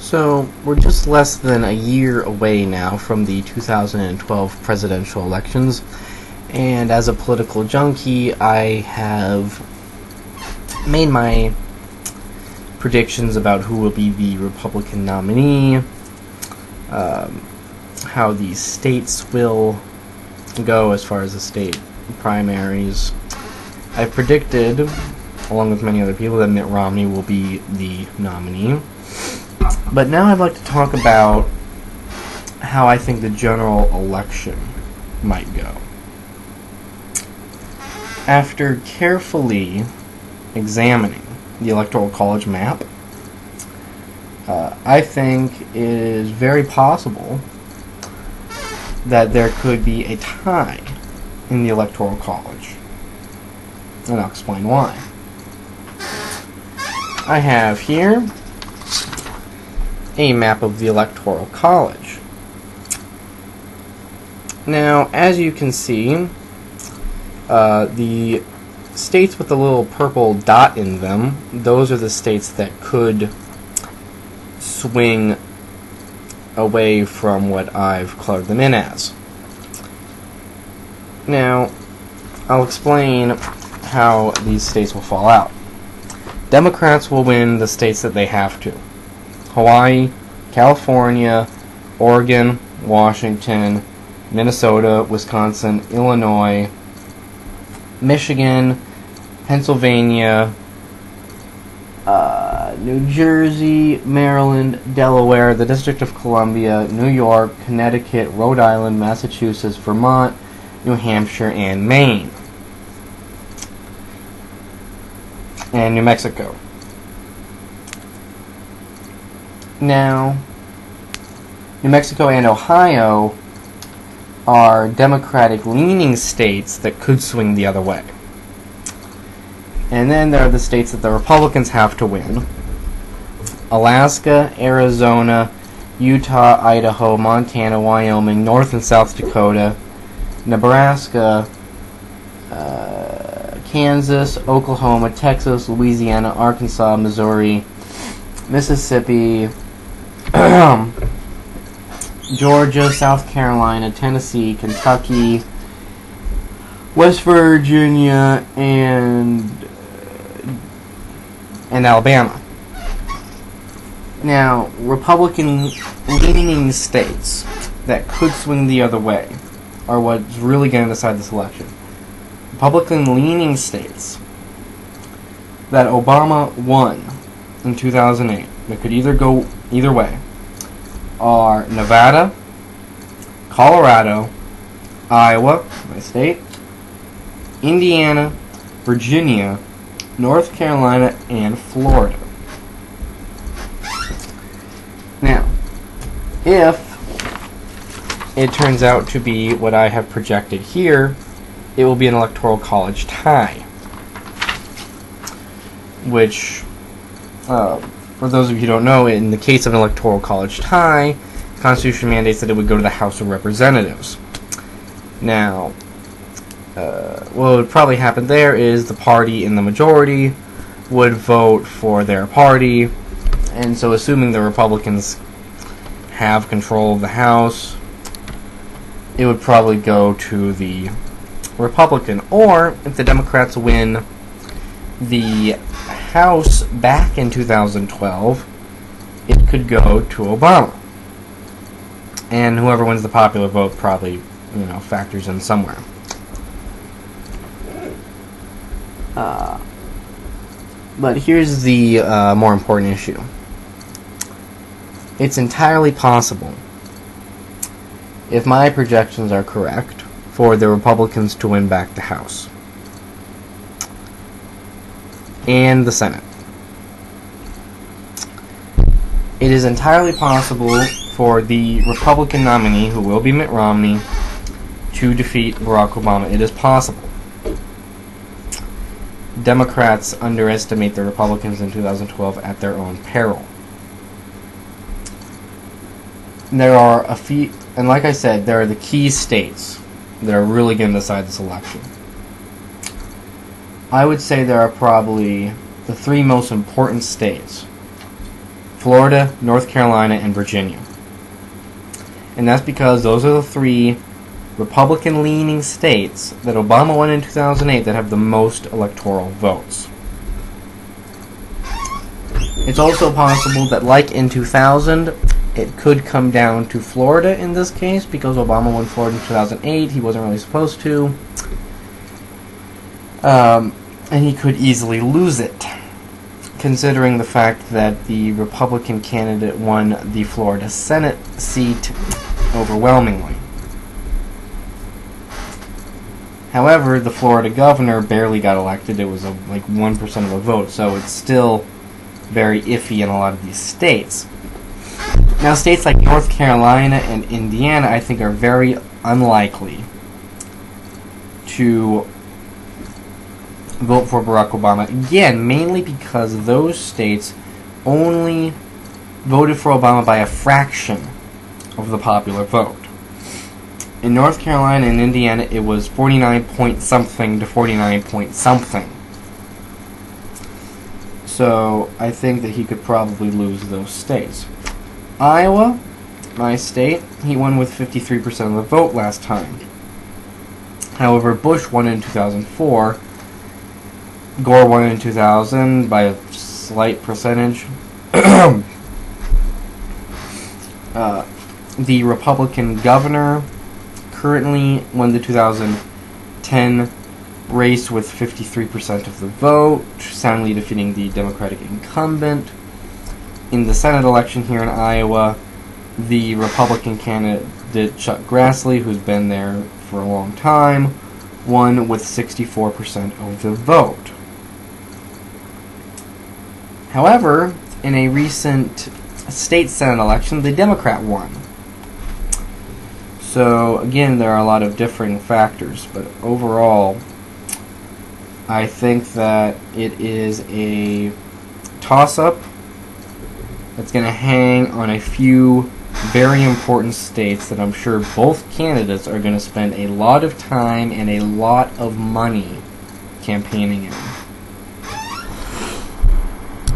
So, we're just less than a year away now from the 2012 presidential elections, and as a political junkie, I have made my predictions about who will be the Republican nominee, how these states will go as far as the state primaries. I predicted, along with many other people, that Mitt Romney will be the nominee. But now I'd like to talk about how I think the general election might go. After carefully examining the Electoral College map, I think it is very possible that there could be a tie in the Electoral College. And I'll explain why. I have here a map of the Electoral College. Now, as you can see, the states with the little purple dot in them, those are the states that could swing away from what I've colored them in as. Now, I'll explain how these states will fall out. Democrats will win the states that they have to. Hawaii, California, Oregon, Washington, Minnesota, Wisconsin, Illinois, Michigan, Pennsylvania, New Jersey, Maryland, Delaware, the District of Columbia, New York, Connecticut, Rhode Island, Massachusetts, Vermont, New Hampshire, and Maine. And New Mexico. Now, New Mexico and Ohio are Democratic-leaning states that could swing the other way. And then there are the states that the Republicans have to win. Alaska, Arizona, Utah, Idaho, Montana, Wyoming, North and South Dakota, Nebraska, Kansas, Oklahoma, Texas, Louisiana, Arkansas, Missouri, Mississippi, Georgia, South Carolina, Tennessee, Kentucky, West Virginia, and Alabama. Now, Republican-leaning states that could swing the other way are what's really going to decide this election. Republican-leaning states that Obama won in 2008, that could either go either way, are Nevada, Colorado, Iowa, my state, Indiana, Virginia, North Carolina, and Florida. Now, if it turns out to be what I have projected here, it will be an Electoral College tie, which, for those of you who don't know, in the case of an Electoral College tie, the Constitution mandates that it would go to the House of Representatives. Now, what would probably happen there is the party in the majority would vote for their party, and so assuming the Republicans have control of the House, it would probably go to the Republican. Or, if the Democrats win the House back in 2012, it could go to Obama. And whoever wins the popular vote probably, factors in somewhere. But here's the more important issue. It's entirely possible, if my projections are correct, for the Republicans to win back the House and the Senate. It is entirely possible for the Republican nominee, who will be Mitt Romney, to defeat Barack Obama. It is possible. Democrats underestimate the Republicans in 2012 at their own peril. There are a few, and like I said, there are the key states that are really going to decide this election. I would say there are probably the three most important states Florida, North Carolina, and Virginia. And that's because those are the 3 Republican-leaning states that Obama won in 2008 that have the most electoral votes. It's also possible that, like in 2000, it could come down to Florida in this case, because Obama won Florida in 2008. He wasn't really supposed to. And he could easily lose it, considering the fact that the Republican candidate won the Florida Senate seat overwhelmingly. However, the Florida governor barely got elected. It was like 1% of a vote, so it's still very iffy in a lot of these states. Now, states like North Carolina and Indiana, I think, are very unlikely to vote for Barack Obama. Again, mainly because those states only voted for Obama by a fraction of the popular vote. In North Carolina and Indiana, it was 49 point something to 49 point something. So I think that he could probably lose those states. Iowa, my state, he won with 53% of the vote last time. However, Bush won in 2004. Gore won in 2000 by a slight percentage. The Republican governor currently won the 2010 race with 53% of the vote, soundly defeating the Democratic incumbent. In the Senate election here in Iowa, the Republican candidate Chuck Grassley, who's been there for a long time, won with 64% of the vote. However, in a recent state Senate election, the Democrat won. So, again, there are a lot of differing factors, but overall, I think that it is a toss-up that's going to hang on a few very important states that I'm sure both candidates are going to spend a lot of time and a lot of money campaigning in.